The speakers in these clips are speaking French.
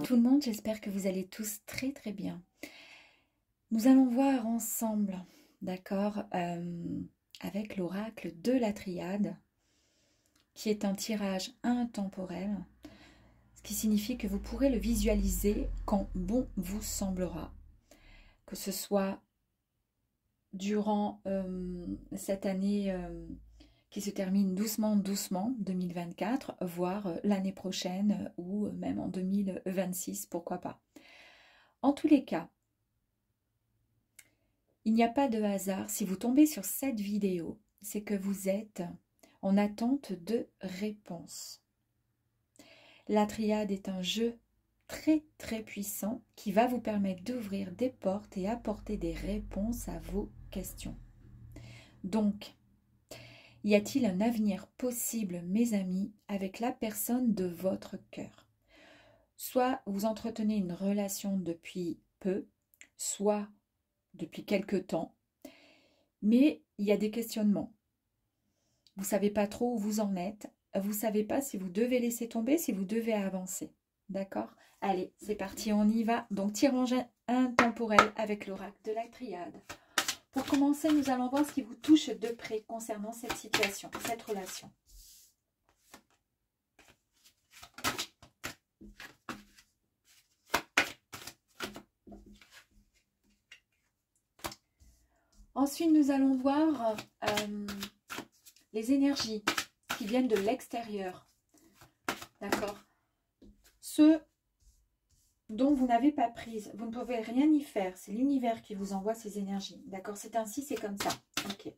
tout le monde, j'espère que vous allez tous très très bien. Nous allons voir ensemble, d'accord, avec l'oracle de la triade, qui est un tirage intemporel, ce qui signifie que vous pourrez le visualiser quand bon vous semblera, que ce soit durant cette année qui se termine doucement, 2024, voire l'année prochaine ou même en 2026, pourquoi pas. En tous les cas, il n'y a pas de hasard. Si vous tombez sur cette vidéo, c'est que vous êtes en attente de réponses. La triade est un jeu très très puissant qui va vous permettre d'ouvrir des portes et apporter des réponses à vos questions. Donc, y a-t-il un avenir possible, mes amis, avec la personne de votre cœur? Soit vous entretenez une relation depuis peu, soit depuis quelque temps, mais il y a des questionnements. Vous ne savez pas trop où vous en êtes, vous ne savez pas si vous devez laisser tomber, si vous devez avancer. D'accord? Allez, c'est parti, on y va. Donc, tirage intemporel avec l'oracle de la triade. Pour commencer, nous allons voir ce qui vous touche de près concernant cette situation, cette relation. Ensuite, nous allons voir les énergies qui viennent de l'extérieur. D'accord? Ceux dont vous n'avez pas prise, vous ne pouvez rien y faire. C'est l'univers qui vous envoie ces énergies. D'accord? C'est ainsi, c'est comme ça. Ok.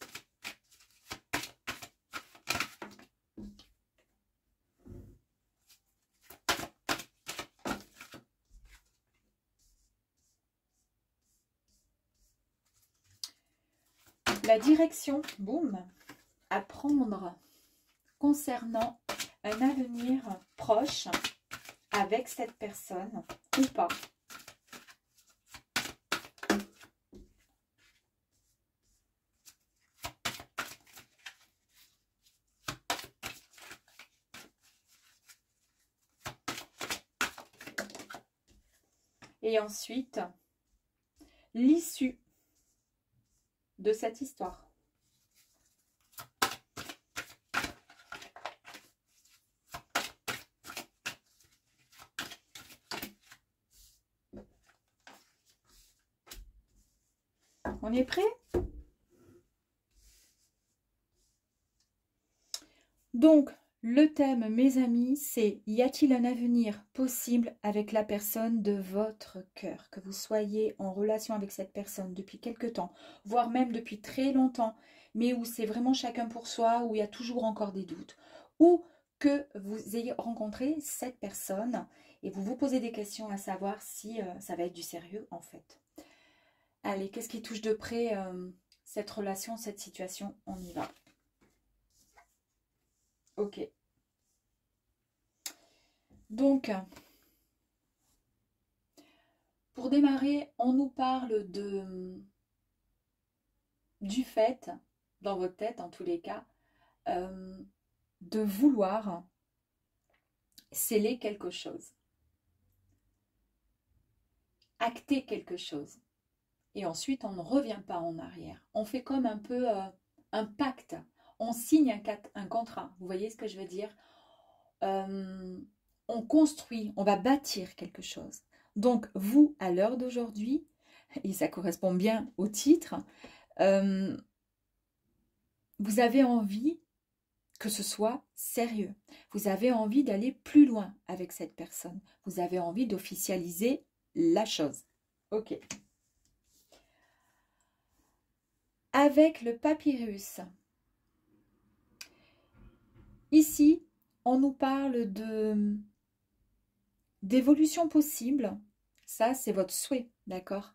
La direction, boum, à prendre concernant un avenir proche avec cette personne ou pas. Et ensuite, l'issue de cette histoire. On est prêt? Donc, le thème, mes amis, c'est: y a-t-il un avenir possible avec la personne de votre cœur? Que vous soyez en relation avec cette personne depuis quelque temps, voire même depuis très longtemps, mais où c'est vraiment chacun pour soi, où il y a toujours encore des doutes, ou que vous ayez rencontré cette personne et vous vous posez des questions à savoir si ça va être du sérieux en fait. Allez, qu'est-ce qui touche de près cette relation, cette situation? On y va. Ok. Donc, pour démarrer, on nous parle du fait, dans votre tête en tous les cas, de vouloir sceller quelque chose, acter quelque chose. Et ensuite, on ne revient pas en arrière. On fait comme un peu un pacte. On signe un contrat. Vous voyez ce que je veux dire? On construit, on va bâtir quelque chose. Donc, vous, à l'heure d'aujourd'hui, et ça correspond bien au titre, vous avez envie que ce soit sérieux. Vous avez envie d'aller plus loin avec cette personne. Vous avez envie d'officialiser la chose. Ok. Avec le papyrus, ici, on nous parle d'évolution possible. Ça, c'est votre souhait, d'accord?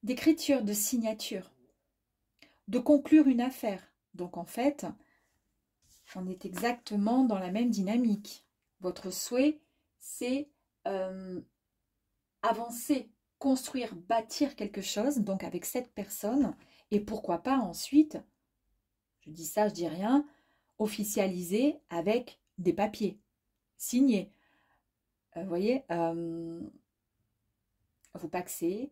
D'écriture, de signature, de conclure une affaire. Donc, en fait, on est exactement dans la même dynamique. Votre souhait, c'est avancer, construire, bâtir quelque chose, donc avec cette personne, et pourquoi pas ensuite, je dis ça, je dis rien, officialiser avec des papiers, signés. Vous voyez, vous pacsez,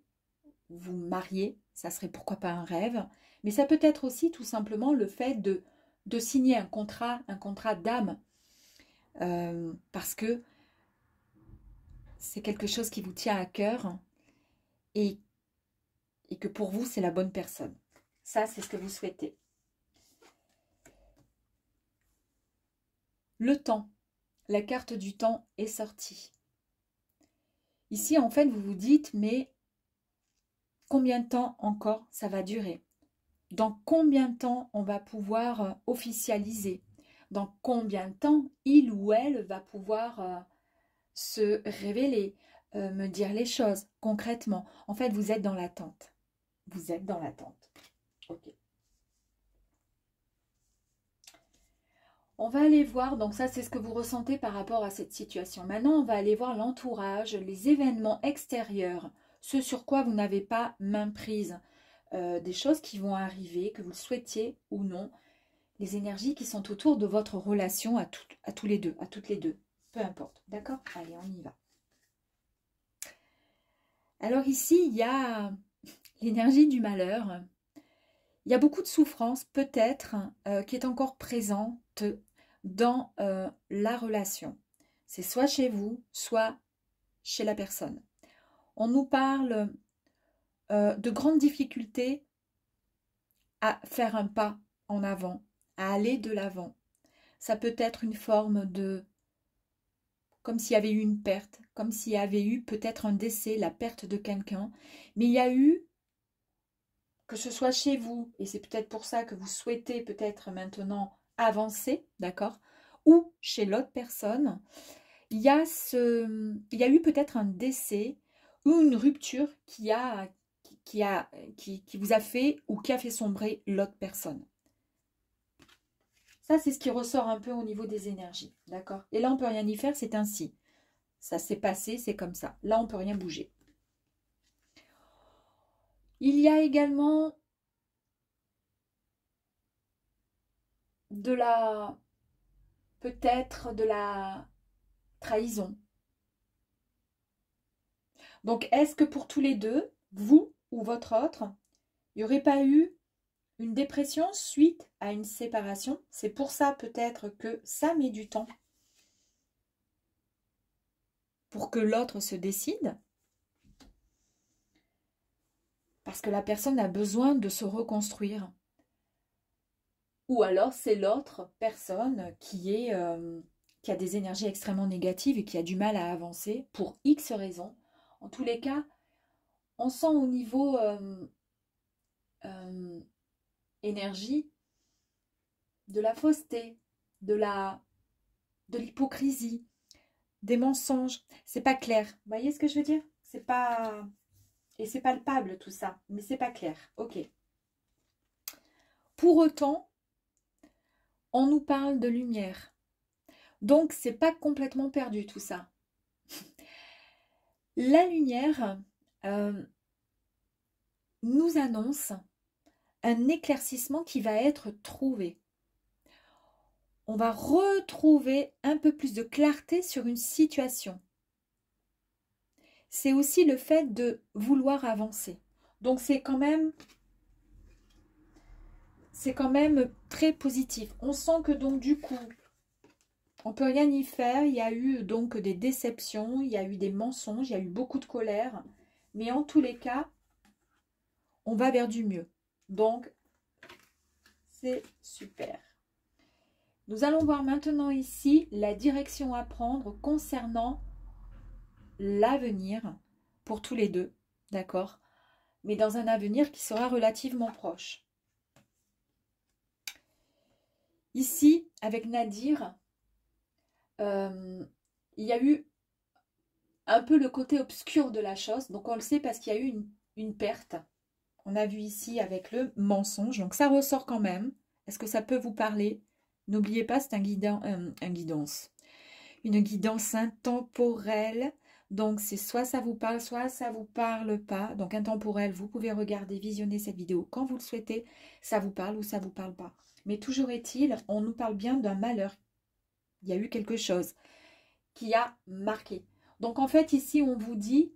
vous mariez, ça serait pourquoi pas un rêve, mais ça peut être aussi tout simplement le fait de signer un contrat d'âme, parce que c'est quelque chose qui vous tient à cœur et que pour vous, c'est la bonne personne. Ça, c'est ce que vous souhaitez. Le temps. La carte du temps est sortie. Ici, en fait, vous vous dites, mais combien de temps encore ça va durer? Dans combien de temps on va pouvoir officialiser? Dans combien de temps il ou elle va pouvoir se révéler, me dire les choses concrètement? En fait, vous êtes dans l'attente. Vous êtes dans l'attente. Ok. On va aller voir, donc ça c'est ce que vous ressentez par rapport à cette situation. Maintenant, on va aller voir l'entourage, les événements extérieurs, ce sur quoi vous n'avez pas main prise, des choses qui vont arriver, que vous le souhaitiez ou non, les énergies qui sont autour de votre relation à tous les deux, à toutes les deux, peu importe, d'accord? Allez, on y va. Alors ici, il y a l'énergie du malheur. Il y a beaucoup de souffrance, peut-être, qui est encore présente dans la relation. C'est soit chez vous, soit chez la personne. On nous parle de grandes difficultés à faire un pas en avant, à aller de l'avant. Ça peut être une forme de... comme s'il y avait eu une perte, comme s'il y avait eu peut-être un décès, la perte de quelqu'un. Mais il y a eu, que ce soit chez vous, et c'est peut-être pour ça que vous souhaitez peut-être maintenant avancer, d'accord, ou chez l'autre personne, il y a eu peut-être un décès ou une rupture qui vous a fait ou qui a fait sombrer l'autre personne. Ça, c'est ce qui ressort un peu au niveau des énergies, d'accord? Et là, on ne peut rien y faire, c'est ainsi. Ça s'est passé, c'est comme ça. Là, on ne peut rien bouger. Il y a également peut-être de la trahison. Donc, est-ce que pour tous les deux, vous ou votre autre, il n'y aurait pas eu une dépression suite à une séparation? C'est pour ça peut-être que ça met du temps pour que l'autre se décide. Parce que la personne a besoin de se reconstruire. Ou alors c'est l'autre personne qui a des énergies extrêmement négatives et qui a du mal à avancer pour X raisons. En tous les cas, on sent au niveau énergie de la fausseté, de l'hypocrisie, des mensonges. C'est pas clair. Vous voyez ce que je veux dire? C'est pas... Et c'est palpable tout ça, mais c'est pas clair. Ok. Pour autant, on nous parle de lumière. Donc, c'est pas complètement perdu tout ça. La lumière nous annonce un éclaircissement qui va être trouvé. On va retrouver un peu plus de clarté sur une situation. C'est aussi le fait de vouloir avancer. Donc, c'est quand même très positif. On sent que donc du coup, on ne peut rien y faire. Il y a eu donc des déceptions, il y a eu des mensonges, il y a eu beaucoup de colère. Mais en tous les cas, on va vers du mieux. Donc, c'est super. Nous allons voir maintenant ici la direction à prendre concernant l'avenir pour tous les deux, d'accord? Mais dans un avenir qui sera relativement proche. Ici, avec Nadir, il y a eu un peu le côté obscur de la chose. Donc, on le sait parce qu'il y a eu une perte. On a vu ici avec le mensonge. Donc, ça ressort quand même. Est-ce que ça peut vous parler? N'oubliez pas, c'est une guidance intemporelle. Donc, c'est soit ça vous parle, soit ça vous parle pas. Donc, intemporel, vous pouvez regarder, visionner cette vidéo quand vous le souhaitez. Ça vous parle ou ça vous parle pas. Mais toujours est-il, on nous parle bien d'un malheur. Il y a eu quelque chose qui a marqué. Donc, en fait, ici, on vous dit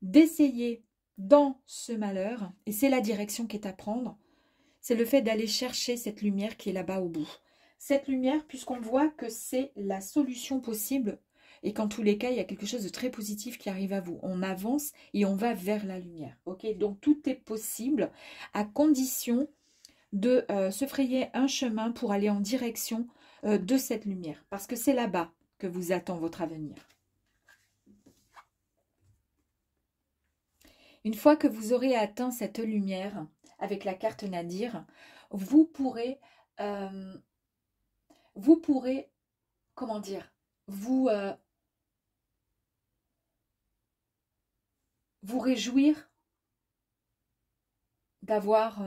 d'essayer dans ce malheur, et c'est la direction qui est à prendre, c'est le fait d'aller chercher cette lumière qui est là-bas au bout. Cette lumière, puisqu'on voit que c'est la solution possible, et qu'en tous les cas, il y a quelque chose de très positif qui arrive à vous. On avance et on va vers la lumière. Ok, donc tout est possible à condition de se frayer un chemin pour aller en direction de cette lumière. Parce que c'est là-bas que vous attend votre avenir. Une fois que vous aurez atteint cette lumière, avec la carte Nadir, vous pourrez, comment dire, vous réjouir d'avoir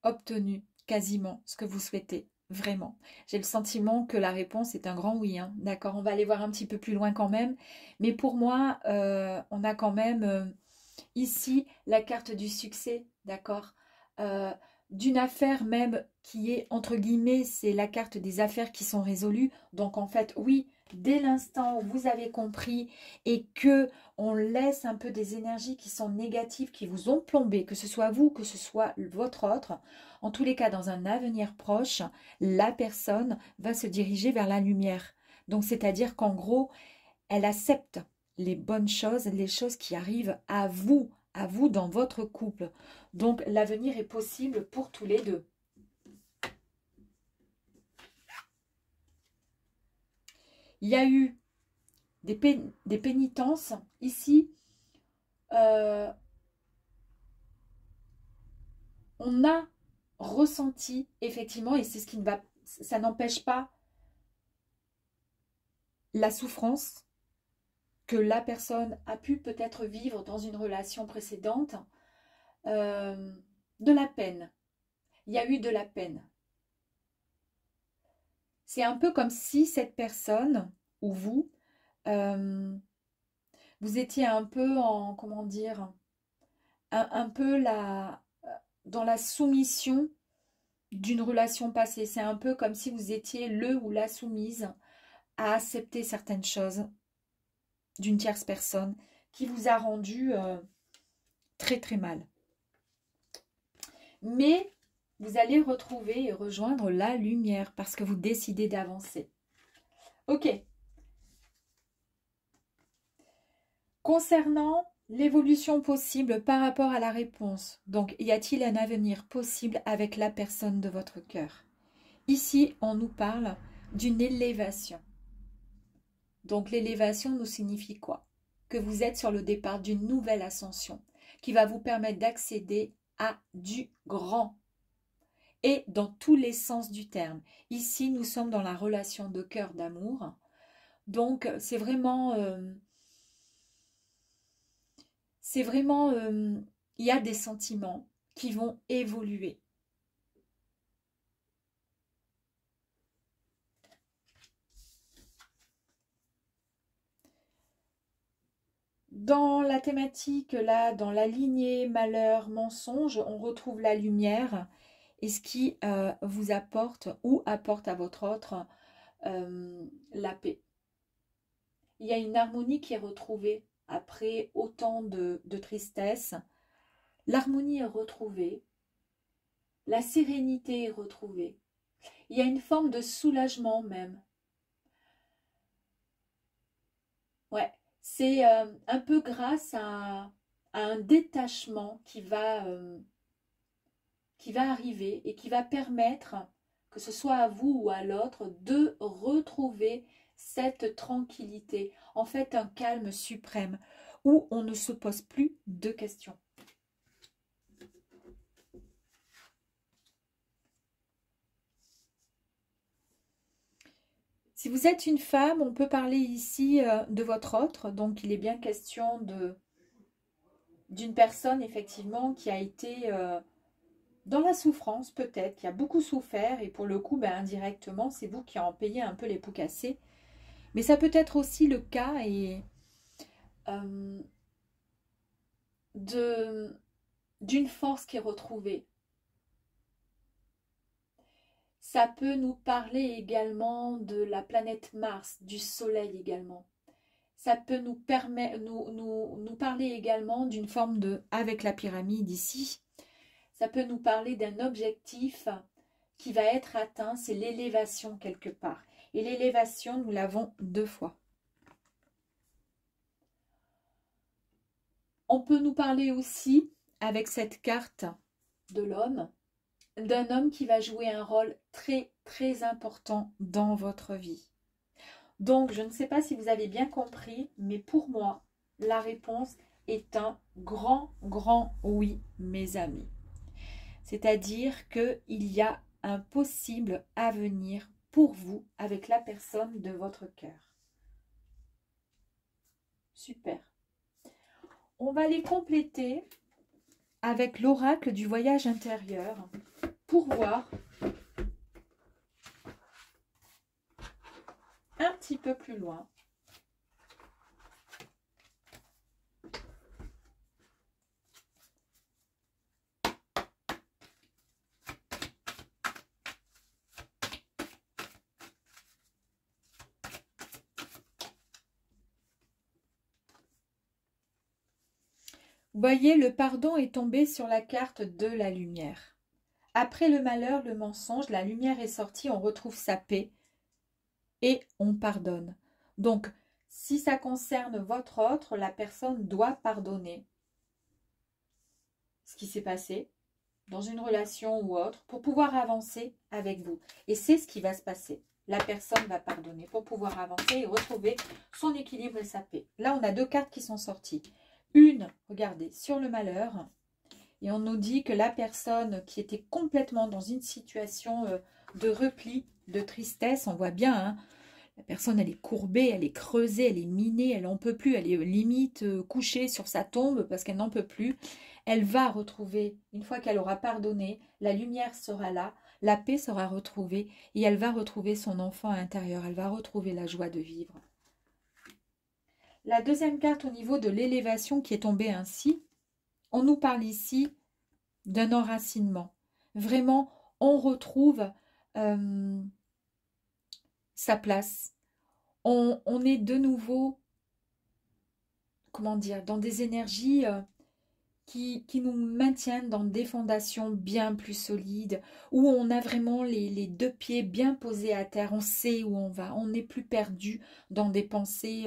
obtenu quasiment ce que vous souhaitez, vraiment. J'ai le sentiment que la réponse est un grand oui, hein. D'accord, on va aller voir un petit peu plus loin quand même, mais pour moi, on a quand même ici la carte du succès, d'accord, d'une affaire même qui est, entre guillemets, c'est la carte des affaires qui sont résolues, donc en fait, oui, dès l'instant où vous avez compris et que on laisse un peu des énergies qui sont négatives, qui vous ont plombé, que ce soit vous, que ce soit votre autre, en tous les cas, dans un avenir proche, la personne va se diriger vers la lumière. Donc, c'est-à-dire qu'en gros, elle accepte les bonnes choses, les choses qui arrivent à vous dans votre couple. Donc, l'avenir est possible pour tous les deux. Il y a eu des pénitences ici. On a ressenti, effectivement, et c'est ce qui ne va, ça n'empêche pas la souffrance que la personne a pu peut-être vivre dans une relation précédente, de la peine. Il y a eu de la peine. C'est un peu comme si cette personne, ou vous, vous étiez un peu en, comment dire, un peu dans la soumission d'une relation passée. C'est un peu comme si vous étiez le ou la soumise à accepter certaines choses d'une tierce personne qui vous a rendu très très mal. Mais vous allez retrouver et rejoindre la lumière parce que vous décidez d'avancer. Ok. Concernant l'évolution possible par rapport à la réponse, donc y a-t-il un avenir possible avec la personne de votre cœur? Ici, on nous parle d'une élévation. Donc l'élévation nous signifie quoi? Que vous êtes sur le départ d'une nouvelle ascension qui va vous permettre d'accéder à du grand. Et dans tous les sens du terme. Ici, nous sommes dans la relation de cœur d'amour. Donc, c'est vraiment... il y a des sentiments qui vont évoluer. Dans la thématique, là, dans la lignée malheur, mensonge, on retrouve la lumière et ce qui vous apporte ou apporte à votre autre la paix. Il y a une harmonie qui est retrouvée après autant de tristesse. L'harmonie est retrouvée, la sérénité est retrouvée. Il y a une forme de soulagement même. Ouais, c'est un peu grâce à un détachement qui va arriver et qui va permettre, que ce soit à vous ou à l'autre, de retrouver cette tranquillité. En fait, un calme suprême où on ne se pose plus de questions. Si vous êtes une femme, on peut parler ici de votre autre. Donc, il est bien question d'une personne, effectivement, qui a été dans la souffrance, peut-être, qui a beaucoup souffert. Et pour le coup, ben, indirectement, c'est vous qui en payez un peu les pots cassés. Mais ça peut être aussi le cas et d'une force qui est retrouvée. Ça peut nous parler également de la planète Mars, du Soleil également. Ça peut nous permettre, nous parler également d'une forme de, avec la pyramide ici, ça peut nous parler d'un objectif qui va être atteint, c'est l'élévation quelque part. Et l'élévation, nous l'avons 2 fois. On peut nous parler aussi, avec cette carte de l'homme, d'un homme qui va jouer un rôle très, très important dans votre vie. Donc, je ne sais pas si vous avez bien compris, mais pour moi, la réponse est un grand, grand oui, mes amis. C'est-à-dire qu'il y a un possible avenir pour vous avec la personne de votre cœur. Super. On va les compléter avec l'oracle du voyage intérieur pour voir un petit peu plus loin. Vous voyez, le pardon est tombé sur la carte de la lumière. Après le malheur, le mensonge, la lumière est sortie, on retrouve sa paix et on pardonne. Donc, si ça concerne votre autre, la personne doit pardonner ce qui s'est passé dans une relation ou autre pour pouvoir avancer avec vous. Et c'est ce qui va se passer. La personne va pardonner pour pouvoir avancer et retrouver son équilibre et sa paix. Là, on a 2 cartes qui sont sorties. Une, regardez, sur le malheur. Et on nous dit que la personne qui était complètement dans une situation de repli, de tristesse, on voit bien, hein, la personne, elle est courbée, elle est creusée, elle est minée, elle n'en peut plus, elle est limite couchée sur sa tombe parce qu'elle n'en peut plus. Elle va retrouver, une fois qu'elle aura pardonné, la lumière sera là, la paix sera retrouvée et elle va retrouver son enfant intérieur, elle va retrouver la joie de vivre. La deuxième carte au niveau de l'élévation qui est tombée ainsi, on nous parle ici d'un enracinement. Vraiment, on retrouve sa place. On est de nouveau, comment dire, dans des énergies qui nous maintiennent dans des fondations bien plus solides, où on a vraiment les 2 pieds bien posés à terre, on sait où on va, on n'est plus perdu dans des pensées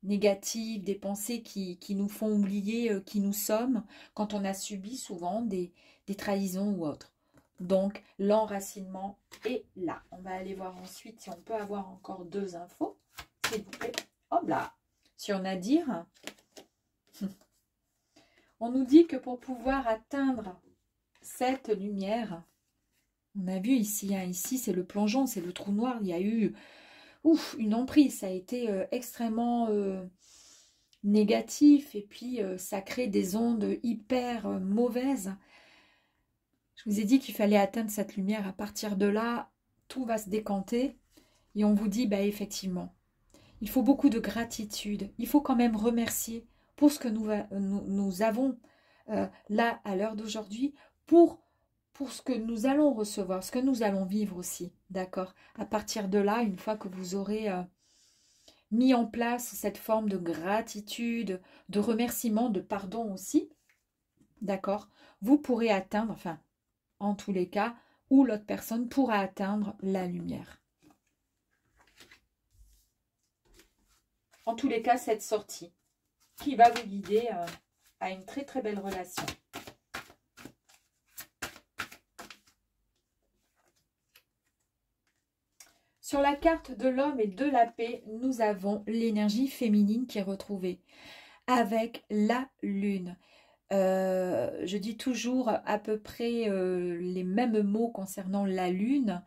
négatives, des pensées qui nous font oublier qui nous sommes quand on a subi souvent des trahisons ou autres. Donc, l'enracinement est là. On va aller voir ensuite si on peut avoir encore 2 infos, s'il vous plaît. Hop là, si on a à dire. On nous dit que pour pouvoir atteindre cette lumière, on a vu ici, hein, ici c'est le plongeon, c'est le trou noir, il y a eu une emprise, ça a été extrêmement négatif et puis ça crée des ondes hyper mauvaises. Je vous ai dit qu'il fallait atteindre cette lumière, à partir de là, tout va se décanter et on vous dit, bah effectivement, il faut beaucoup de gratitude, il faut quand même remercier pour ce que nous avons là à l'heure d'aujourd'hui, pour ce que nous allons recevoir, ce que nous allons vivre aussi, d'accord? À partir de là, une fois que vous aurez mis en place cette forme de gratitude, de remerciement, de pardon aussi, d'accord? Vous pourrez atteindre, enfin, en tous les cas, ou l'autre personne pourra atteindre la lumière. En tous les cas, cette sortie qui va vous guider à une très très belle relation. Sur la carte de l'homme et de la paix, nous avons l'énergie féminine qui est retrouvée avec la lune. Je dis toujours à peu près les mêmes mots concernant la lune,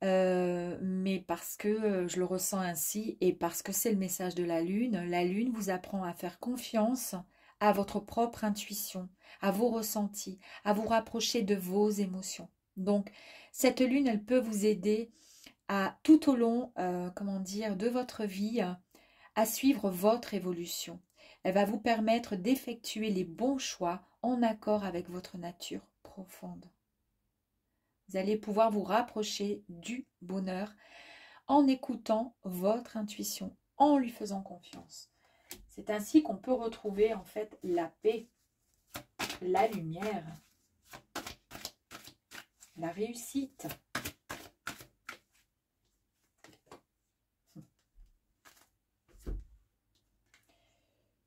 mais parce que je le ressens ainsi et parce que c'est le message de la lune. La lune vous apprend à faire confiance à votre propre intuition, à vos ressentis, à vous rapprocher de vos émotions. Donc, cette lune, elle peut vous aider à tout au long, comment dire, de votre vie, à suivre votre évolution. Elle va vous permettre d'effectuer les bons choix en accord avec votre nature profonde. Vous allez pouvoir vous rapprocher du bonheur en écoutant votre intuition en lui faisant confiance. C'est ainsi qu'on peut retrouver en fait la paix, la lumière, la réussite.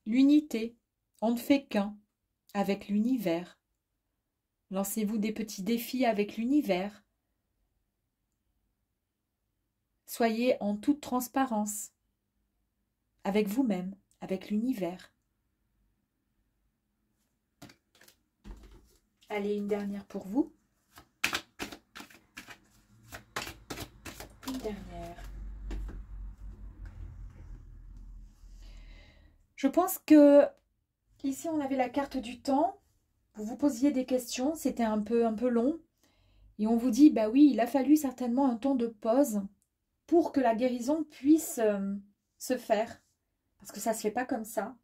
L'unité, on ne fait qu'un avec l'univers. Lancez-vous des petits défis avec l'univers. Soyez en toute transparence avec vous-même, avec l'univers. Allez, une dernière pour vous. Une dernière. Je pense que ici on avait la carte du temps. Vous vous posiez des questions, c'était un peu long. Et on vous dit, bah oui, il a fallu certainement un temps de pause pour que la guérison puisse se faire. Parce que ça ne se fait pas comme ça.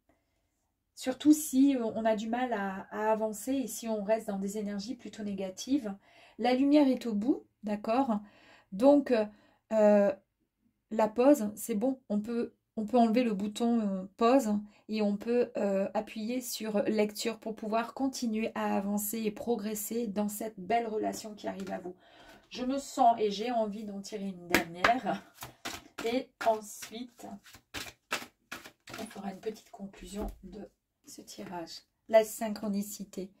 Surtout si on a du mal à avancer et si on reste dans des énergies plutôt négatives. La lumière est au bout, d'accord? Donc, la pause, c'est bon. On peut enlever le bouton pause et on peut appuyer sur lecture pour pouvoir continuer à avancer et progresser dans cette belle relation qui arrive à vous. Je me sens et j'ai envie d'en tirer une dernière. Et ensuite, on fera une petite conclusion de ce tirage. La synchronicité.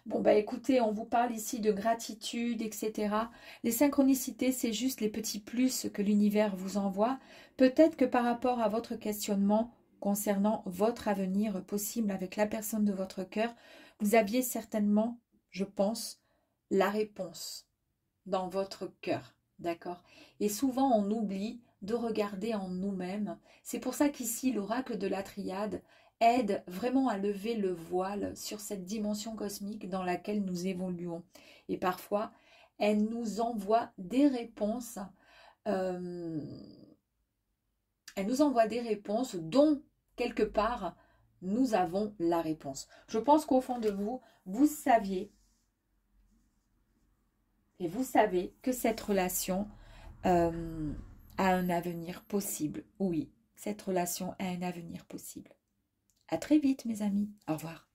Bon, bah écoutez, on vous parle ici de gratitude, etc. Les synchronicités, c'est juste les petits plus que l'univers vous envoie. Peut-être que par rapport à votre questionnement concernant votre avenir possible avec la personne de votre cœur, vous aviez certainement, je pense, la réponse dans votre cœur, d'accord? Et souvent, on oublie de regarder en nous-mêmes. C'est pour ça qu'ici, l'oracle de la triade aide vraiment à lever le voile sur cette dimension cosmique dans laquelle nous évoluons. Et parfois, elle nous envoie des réponses. Elle nous envoie des réponses dont, quelque part, nous avons la réponse. Je pense qu'au fond de vous, vous saviez, et vous savez que cette relation a un avenir possible. Oui, cette relation a un avenir possible. À très vite, mes amis. Au revoir.